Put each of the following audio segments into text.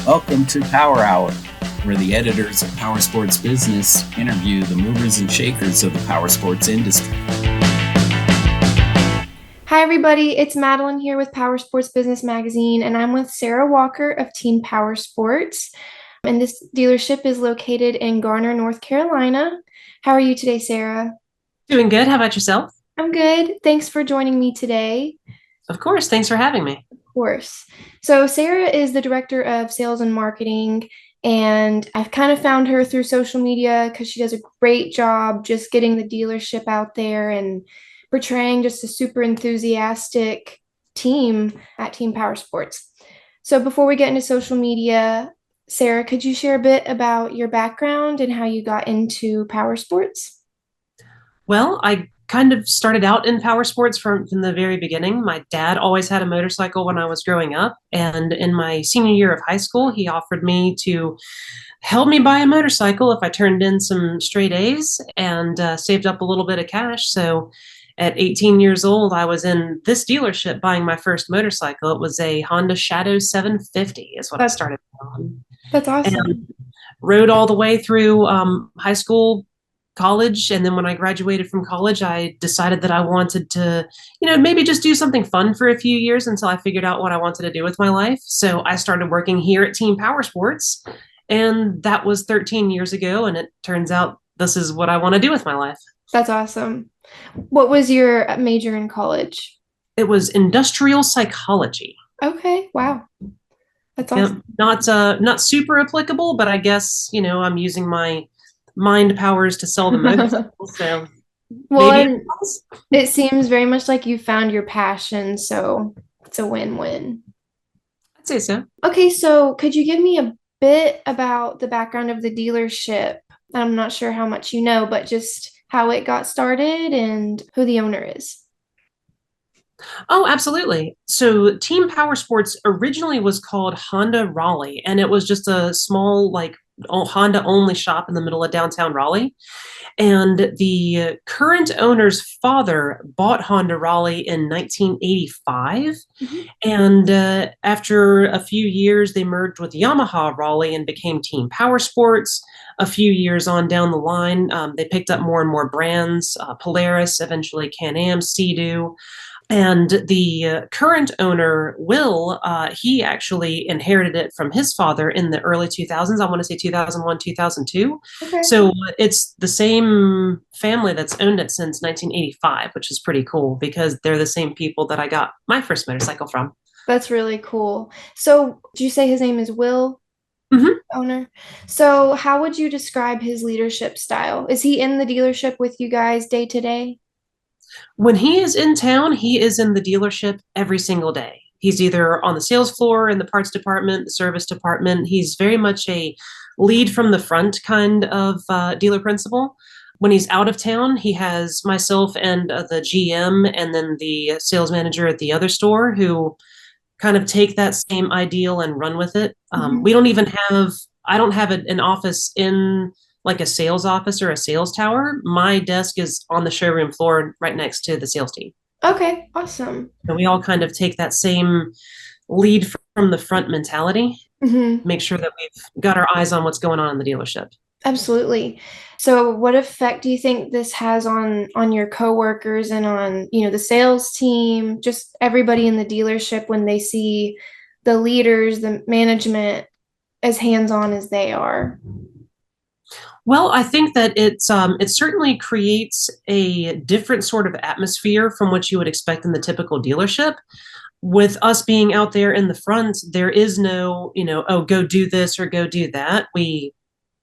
Welcome to Power Hour, where the editors of Powersports Business interview the movers and shakers of the powersports industry. Hi, everybody. It's Madeline here with Powersports Business Magazine, and I'm with Sarah Walker of Team Powersports. And this dealership is located in Garner, North Carolina. How are you today, Sarah? Doing good. How about yourself? I'm good. Thanks for joining me today. Of course. Thanks for having me. Of course. So, Sarah is the director of sales and marketing, and I've kind of found her through social media because she does a great job just getting the dealership out there and portraying just a super enthusiastic team at Team Powersports. So, before we get into social media, Sarah, could you share a bit about your background and how you got into powersports? Well, I kind of started out in power sports from the very beginning. My dad always had a motorcycle when I was growing up. And in my senior year of high school, he offered me to help me buy a motorcycle if I turned in some straight A's and saved up a little bit of cash. So at 18 years old, I was in this dealership buying my first motorcycle. It was a Honda Shadow 750 is what I That's started on. that's And awesome. rode all the way through high school, college, and then when I graduated from college, I decided that I wanted to, maybe just do something fun for a few years until I figured out what I wanted to do with my life. So I started working here at Team Powersports, and that was 13 years ago, and it turns out this is what I want to do with my life. That's awesome. What was your major in college? It was industrial psychology. Okay, wow. That's Yeah, awesome. not super applicable, but I guess, I'm using my mind powers to sell the motorcycle. So Well, maybe it and helps. it seems very much like you found your passion, so it's a win-win. I'd say so. Okay, so could you give me a bit about the background of the dealership? I'm not sure how much you know, but just how it got started and who the owner is. Oh, absolutely. So Team Powersports originally was called Honda Raleigh, and it was just a small, like, Honda only shop in the middle of downtown Raleigh. And the current owner's father bought Honda Raleigh in 1985. Mhm. And after a few years, they merged with Yamaha Raleigh and became Team Powersports. A few years on down the line, they picked up more and more brands, Polaris, eventually Can-Am, Sea-Doo. And the current owner, Will, he actually inherited it from his father in the early 2000s. I want to say 2001, 2002. Okay. So it's the same family that's owned it since 1985, which is pretty cool because they're the same people that I got my first motorcycle from. That's really cool. So, did you say his name is Will, hmm owner? So, how would you describe his leadership style? Is he in the dealership with you guys day to day? When he is in town, he is in the dealership every single day. He's either on the sales floor, in the parts department, the service department. He's very much a lead from the front kind of dealer principal. When he's out of town, he has myself and the GM and then the sales manager at the other store who kind of take that same ideal and run with it. Mhm. We don't even have, I don't have an office in like a sales office or a sales tower. My desk is on the showroom floor right next to the sales team. Okay, awesome. And we all kind of take that same lead from the front mentality, Mhm. make sure that we've got our eyes on what's going on in the dealership. Absolutely. So what effect do you think this has on your coworkers and on, the sales team, just everybody in the dealership when they see the leaders, the management as hands-on as they are? Well, I think that it certainly creates a different sort of atmosphere from what you would expect in the typical dealership. With us being out there in the front, there is no, oh, go do this or go do that. We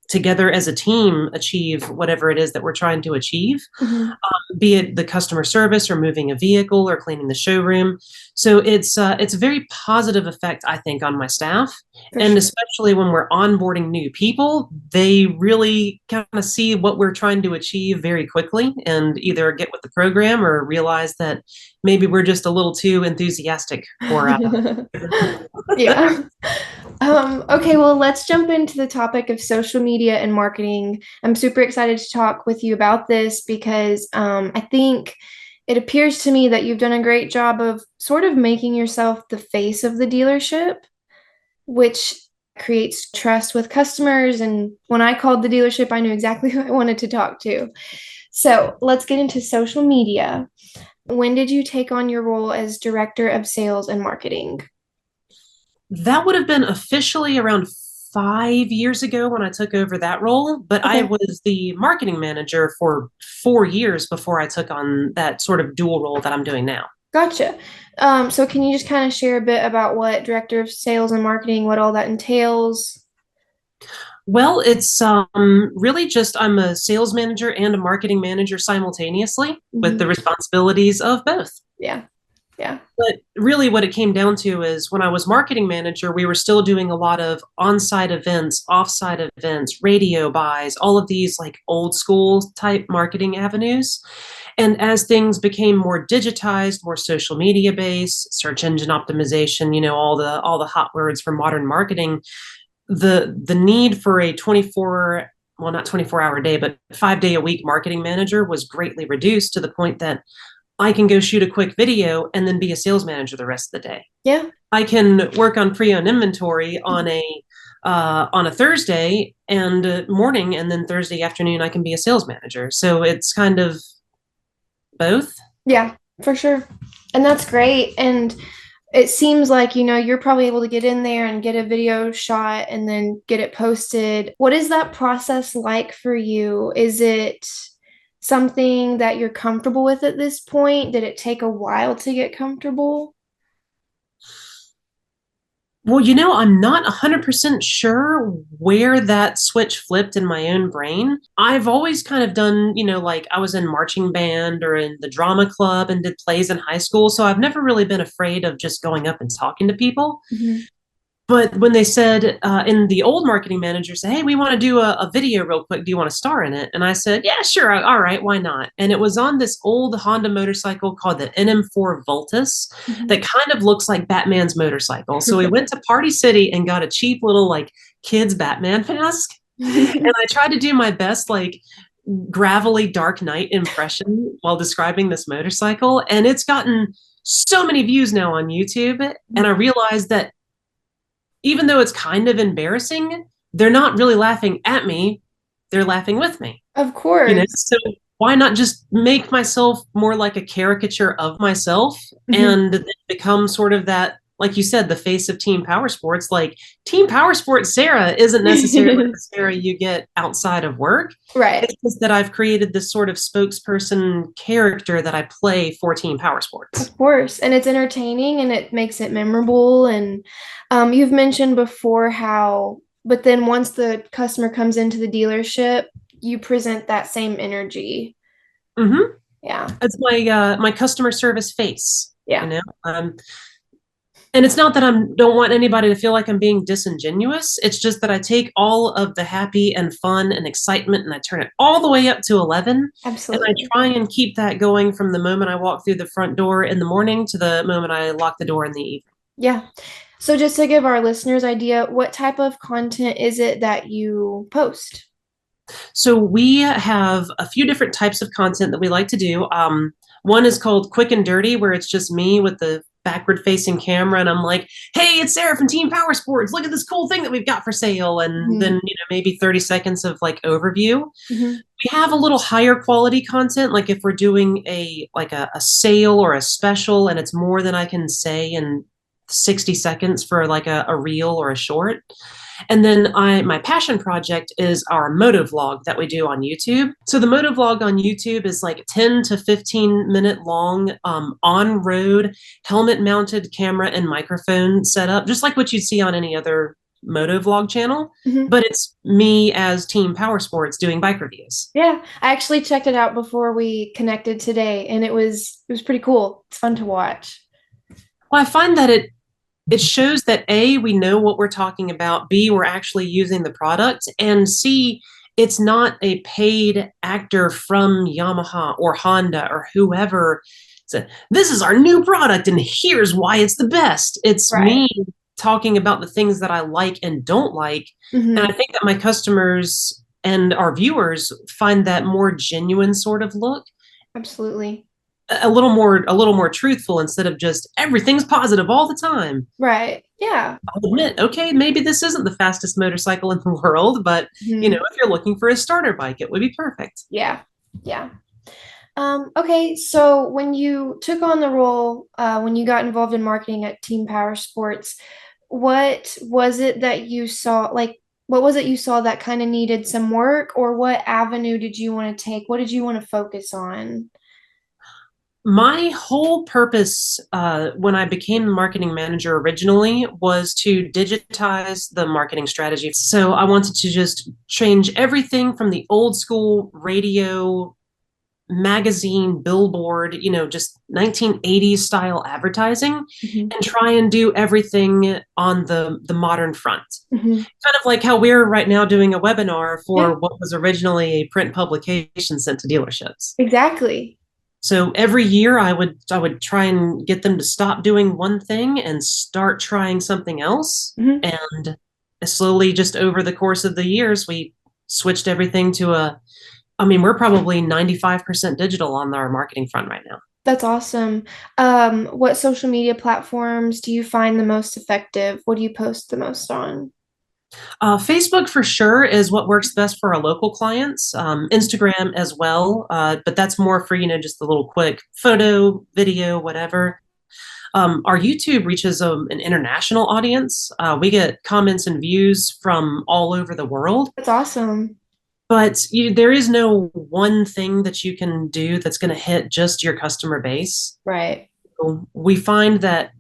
together as a team achieve whatever it is that we're trying to achieve, Mhm. be it the customer service or moving a vehicle or cleaning the showroom. So it's a very positive effect, I think, on my staff. For And sure. especially when we're onboarding new people, they really kind of see what we're trying to achieve very quickly and either get with the program or realize that maybe we're just a little too enthusiastic for Yeah. Okay, well, let's jump into the topic of social media and marketing. I'm super excited to talk with you about this because I think it appears to me that you've done a great job of sort of making yourself the face of the dealership, which creates trust with customers. And when I called the dealership, I knew exactly who I wanted to talk to. So let's get into social media. When did you take on your role as director of sales and marketing? That would have been officially around 5 years ago when I took over that role, but I Okay. was the marketing manager for 4 years before I took on that sort of dual role that I'm doing now. Gotcha. So can you just kind of share a bit about what director of sales and marketing, what all that entails? Well, it's really just I'm a sales manager and a marketing manager simultaneously with the Mhm. responsibilities of both. Yeah. Yeah. But really, what it came down to is when I was marketing manager, we were still doing a lot of on site events, off site events, radio buys, all of these like old school type marketing avenues. And as things became more digitized, more social media based, search engine optimization, all the hot words for modern marketing, the need for a 24, well, not 24-hour day, but 5 day a week marketing manager was greatly reduced to the point that I can go shoot a quick video and then be a sales manager the rest of the day. Yeah. I can work on pre-owned inventory on a Thursday and morning, and then Thursday afternoon I can be a sales manager. So it's kind of both. Yeah, for sure. And that's great. And it seems like, you're probably able to get in there and get a video shot and then get it posted. What is that process like for you? Is it something that you're comfortable with at this point? Did it take a while to get comfortable? Well, I'm not 100% sure where that switch flipped in my own brain. I've always kind of done, like I was in marching band or in the drama club and did plays in high school. So I've never really been afraid of just going up and talking to people. Mhm. But when they said in the old marketing manager said, "Hey, we want to do a video real quick. Do you want to star in it?" And I said, "Yeah, sure. All right, why not?" And it was on this old Honda motorcycle called the NM4 Voltus Mhm. that kind of looks like Batman's motorcycle. So we went to Party City and got a cheap little like kids Batman mask, and I tried to do my best like gravelly Dark Knight impression while describing this motorcycle, and it's gotten so many views now on YouTube. And I realized that even though it's kind of embarrassing, they're not really laughing at me. They're laughing with me, Of course. So why not just make myself more like a caricature of myself Mhm. and then become sort of that, like you said, the face of Team Powersports. Like Team Powersports Sarah isn't necessarily the Sarah you get outside of work. Right. It's just that I've created this sort of spokesperson character that I play for Team Powersports. Of course. And it's entertaining and it makes it memorable. And you've mentioned before but then once the customer comes into the dealership, you present that same energy. Mm-hmm. Yeah. It's my customer service face, Yeah. And it's not that I don't want anybody to feel like I'm being disingenuous. It's just that I take all of the happy and fun and excitement and I turn it all the way up to 11. And I Absolutely. try and keep that going from the moment I walk through the front door in the morning to the moment I lock the door in the evening. Yeah. So just to give our listeners idea, what type of content is it that you post? So we have a few different types of content that we like to do. One is called Quick and Dirty, where it's just me with the backward facing camera and I'm like, "Hey, it's Sarah from Team Powersports. Look at this cool thing that we've got for sale." And then, maybe 30 seconds of like overview. Mhm. We have a little higher quality content, like if we're doing a sale or a special and it's more than I can say in 60 seconds for like a reel or a short. And then my passion project is our moto vlog that we do on YouTube. So the moto vlog on YouTube is like 10 to 15-minute long, on road, helmet mounted camera and microphone setup, just like what you'd see on any other moto vlog channel. Mhm. But it's me as Team Powersports doing bike reviews. Yeah, I actually checked it out before we connected today, and it was pretty cool. It's fun to watch. Well, I find that it shows that A, we know what we're talking about, B, we're actually using the product, and C, it's not a paid actor from Yamaha or Honda or whoever. So, "This is our new product and here's why it's the best." It's Right. me talking about the things that I like and don't like. Mhm. And I think that my customers and our viewers find that more genuine sort of look, Absolutely. a little more truthful instead of just everything's positive all the time. Right. Yeah. I'll admit, okay, maybe this isn't the fastest motorcycle in the world, but Mhm. if you're looking for a starter bike, it would be perfect. Yeah. Yeah. Okay, so when you took on the role, when you got involved in marketing at Team Powersports, what was it that you saw, what was it you saw that kind of needed some work, or what avenue did you want to take? What did you want to focus on? My whole purpose when I became the marketing manager originally was to digitize the marketing strategy. So I wanted to just change everything from the old school radio, magazine, billboard, just 1980s style advertising, Mhm. and try and do everything on the modern front. Mhm. Kind of like how we're right now doing a webinar Yeah, for what was originally a print publication sent to dealerships. exactly. So every year I would try and get them to stop doing one thing and start trying something else. Mhm. And slowly, just over the course of the years, we switched everything to we're probably 95% digital on our marketing front right now. That's awesome. What social media platforms do you find the most effective? What do you post the most on? Facebook for sure is what works best for our local clients. Instagram as well, but that's more for just the little quick photo, video, whatever. Our YouTube reaches an international audience. We get comments and views from all over the world, That's awesome. but there is no one thing that you can do that's going to hit just your customer base. Right. So we find that,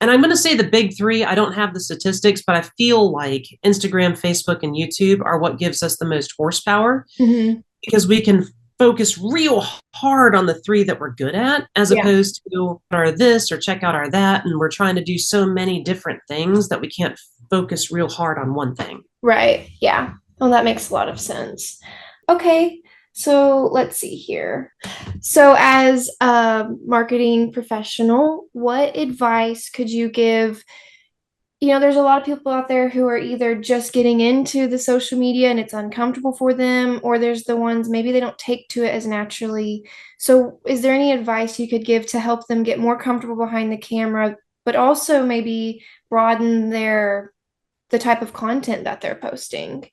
and I'm going to say the big three, I don't have the statistics, but I feel like Instagram, Facebook, and YouTube are what gives us the most horsepower Hmm. because we can focus real hard on the three that we're good at, as Yeah. opposed to our this or check out our that. And we're trying to do so many different things that we can't focus real hard on one thing. Right. Yeah. Well, that makes a lot of sense. Okay. So let's see here. So, as a marketing professional, what advice could you give? There's a lot of people out there who are either just getting into the social media and it's uncomfortable for them, or there's the ones maybe they don't take to it as naturally. So, is there any advice you could give to help them get more comfortable behind the camera, but also maybe broaden the type of content that they're posting?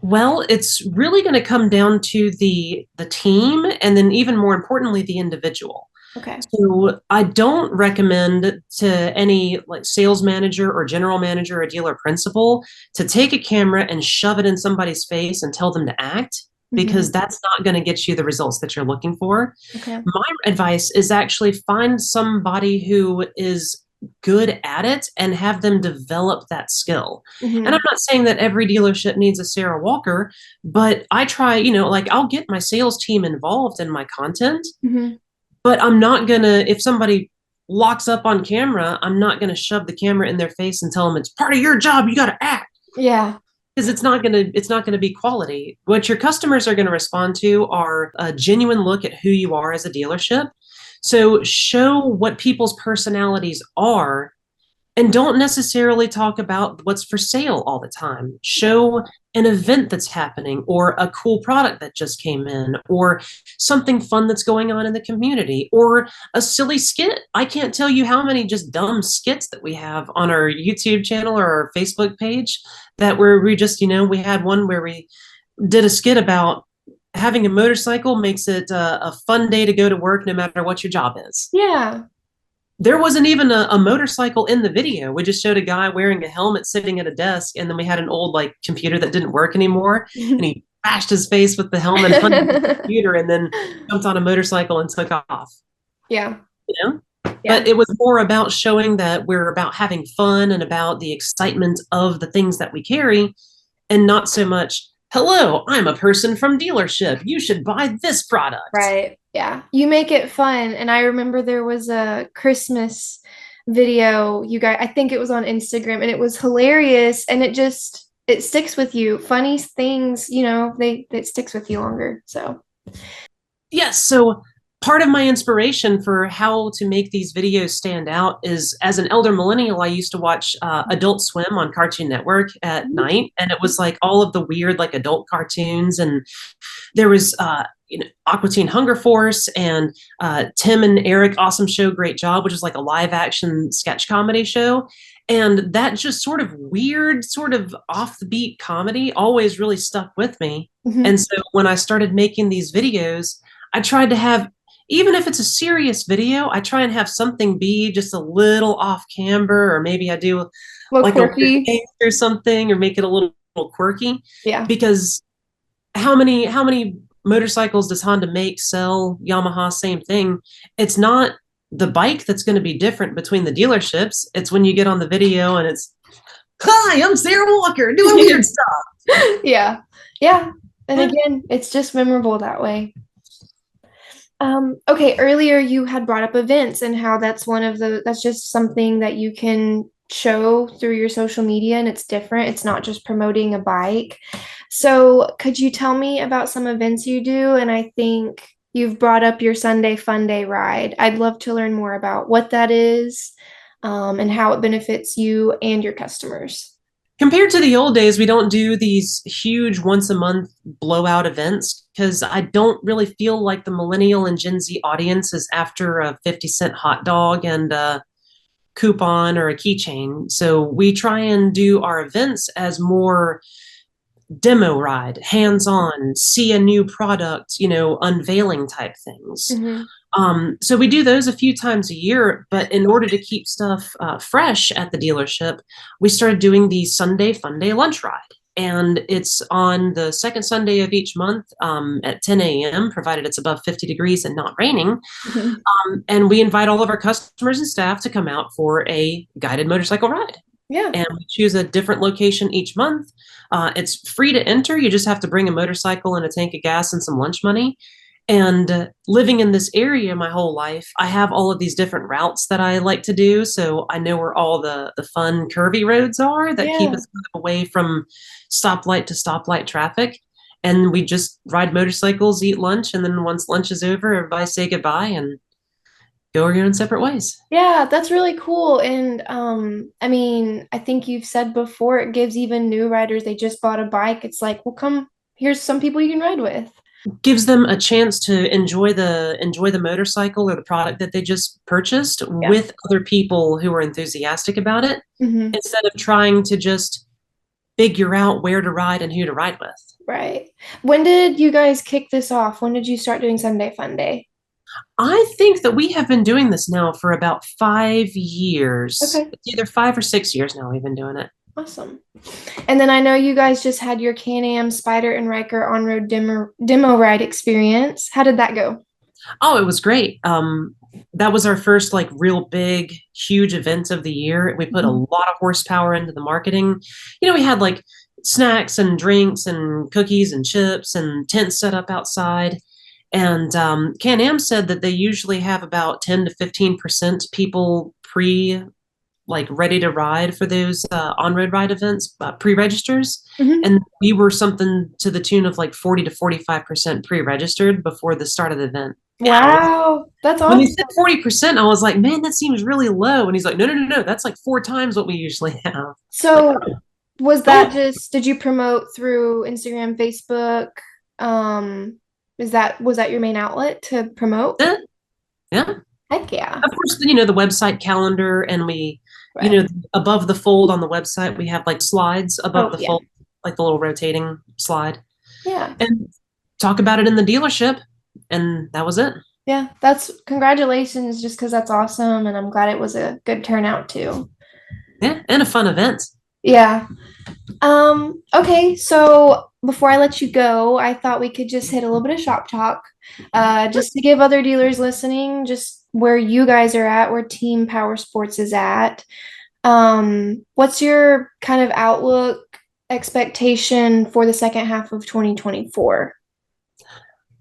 Well, it's really going to come down to the team, and then even more importantly, the individual. Okay. So I don't recommend to any like sales manager or general manager or dealer principal to take a camera and shove it in somebody's face and tell them to act, Hmm. because that's not going to get you the results that you're looking for. Okay. My advice is actually find somebody who is good at it and have them develop that skill. And Hmm. I'm not saying that every dealership needs a Sarah Walker, but I try, like I'll get my sales team involved in my content, Hmm. but I'm not gonna, if somebody locks up on camera, I'm not gonna shove the camera in their face and tell them it's part of your job, you gotta act. Yeah. Because it's not gonna be quality. What your customers are gonna respond to are a genuine look at who you are as a dealership. So show what people's personalities are, and don't necessarily talk about what's for sale all the time. Show an event that's happening, or a cool product that just came in, or something fun that's going on in the community, or a silly skit. I can't tell you how many just dumb skits that we have on our YouTube channel or our Facebook page, that where we just, we had one where we did a skit about having a motorcycle makes it a fun day to go to work no matter what your job is. Yeah. There wasn't even a motorcycle in the video. We just showed a guy wearing a helmet sitting at a desk, and then we had an old computer that didn't work anymore, and he bashed his face with the helmet on the computer and then jumped on a motorcycle and took off. Yeah. You know? Yeah. But it was more about showing that we're about having fun and about the excitement of the things that we carry, and not so much, hello, I'm a person from dealership, you should buy this product. Right. Yeah. You make it fun. And I remember there was a Christmas video I think it was on Instagram, and it was hilarious, and it sticks with you. Funny things, it sticks with you longer. So Yes. So part of my inspiration for how to make these videos stand out is, as an elder millennial, I used to watch Adult Swim on Cartoon Network at night, and it was like all of the weird like adult cartoons, and there was Aqua Teen Hunger Force and Tim and Eric Awesome Show Great Job, which is like a live action sketch comedy show. And that just sort of weird, sort of off the beat comedy always really stuck with me. And so when I started making these videos, I tried to have, even if it's a serious video, I try and have something be just a little off camber, or maybe I do like quirky. a or something, or make it a little quirky. Yeah. Because how many motorcycles does Honda make, sell, Yamaha, same thing? It's not the bike that's going to be different between the dealerships. It's when you get on the video and it's, hi, I'm Sarah Walker doing weird stuff. Yeah. Yeah. And again, it's just memorable that way. Okay, earlier you had brought up events and how that's just something that you can show through your social media, and it's different. It's not just promoting a bike. So could you tell me about some events you do? And I think you've brought up your Sunday Fun Day ride. I'd love to learn more about what that is, and how it benefits you and your customers. Compared to the old days, we don't do these huge once a month blowout events because I don't really feel like the millennial and Gen Z audience is after a 50-cent hot dog and a coupon or a keychain. So we try and do our events as more demo ride, hands-on, see a new product, unveiling type things. So we do those a few times a year, but in order to keep stuff fresh at the dealership, we started doing the Sunday Fun Day lunch ride. And it's on the second Sunday of each month at 10 a.m., provided it's above 50 degrees and not raining. And we invite all of our customers and staff to come out for a guided motorcycle ride. Yeah. And we choose a different location each month. It's free to enter. You just have to bring a motorcycle and a tank of gas and some lunch money. And living in this area my whole life, I have all of these different routes that I like to do. So I know where all the fun curvy roads are that keep us away from stoplight to stoplight traffic. And we just ride motorcycles, eat lunch. And then once lunch is over, everybody say goodbye and go your own separate ways. Yeah, that's really cool. And I mean, I think you've said before, it gives even new riders, they just bought a bike. It's like, well, come, here's some people you can ride with. Gives them a chance to enjoy the motorcycle or the product that they just purchased with other people who are enthusiastic about it, instead of trying to just figure out where to ride and who to ride with. Right. When did you guys kick this off? When did you start doing Sunday Fun Day? I think that we have been doing this now for about 5 years. Okay. It's either 5 or 6 years now we've been doing it. Awesome. And then I know you guys just had your Can-Am Spider and Riker on-road demo ride experience. How did that go? Oh, it was great. That was our first like real big, huge event of the year. We put a lot of horsepower into the marketing. We had like snacks and drinks and cookies and chips and tents set up outside. And Can-Am said that they usually have about 10 to 15% people ready to ride for those on-road ride events, pre-registers. And we were something to the tune of like 40 to 45% pre-registered before the start of the event. Wow, that's awesome. When he said 40%, I was like, man, that seems really low. And he's like, no, that's like 4 times what we usually have. So was that did you promote through Instagram, Facebook? Was that your main outlet to promote? Yeah. Heck yeah. Of course, the website calendar, and we, above the fold on the website, we have like slides above the fold, like the little rotating slide. Yeah. And talk about it in the dealership. And that was it. Yeah. Congratulations, just because that's awesome. And I'm glad it was a good turnout too. Yeah. And a fun event. Yeah. Okay. So before I let you go, I thought we could just hit a little bit of shop talk, just to give other dealers listening, just where you guys are at, where Team Powersports is at. What's your kind of outlook, expectation for the second half of 2024?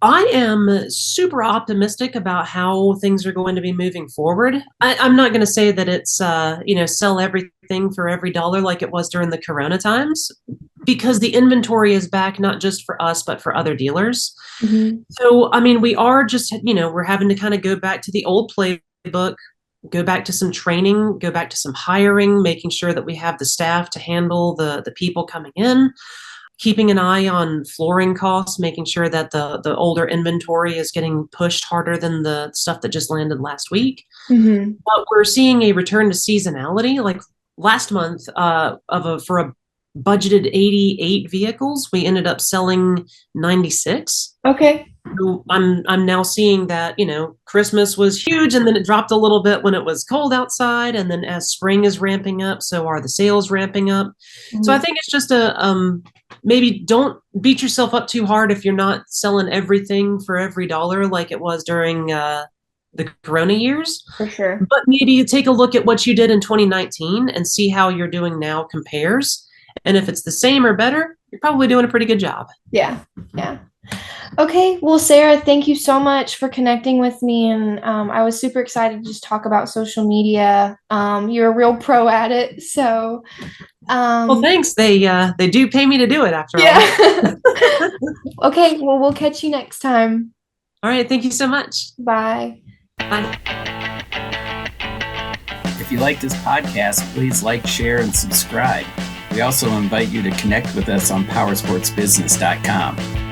I am super optimistic about how things are going to be moving forward. I'm not going to say that it's, sell everything for every dollar like it was during the Corona times, because the inventory is back, not just for us, but for other dealers. Mm-hmm. So, I mean, we are just, we're having to kind of go back to the old playbook, go back to some training, go back to some hiring, making sure that we have the staff to handle the people coming in, keeping an eye on flooring costs, making sure that the older inventory is getting pushed harder than the stuff that just landed last week. Mm-hmm. But we're seeing a return to seasonality. Like last month, for a budgeted 88 vehicles, we ended up selling 96. Okay. So I'm now seeing that, Christmas was huge and then it dropped a little bit when it was cold outside, and then as spring is ramping up, so are the sales ramping up. Mm-hmm. So I think it's just maybe don't beat yourself up too hard if you're not selling everything for every dollar like it was during the Corona years. For sure. But maybe you take a look at what you did in 2019 and see how you're doing now compares. And if it's the same or better, you're probably doing a pretty good job. Yeah. Okay. Well, Sarah, thank you so much for connecting with me. And I was super excited to just talk about social media. You're a real pro at it. So, well, thanks. They do pay me to do it after all. Okay. Well, we'll catch you next time. All right. Thank you so much. Bye. Bye. If you like this podcast, please like, share, and subscribe. We also invite you to connect with us on powersportsbusiness.com.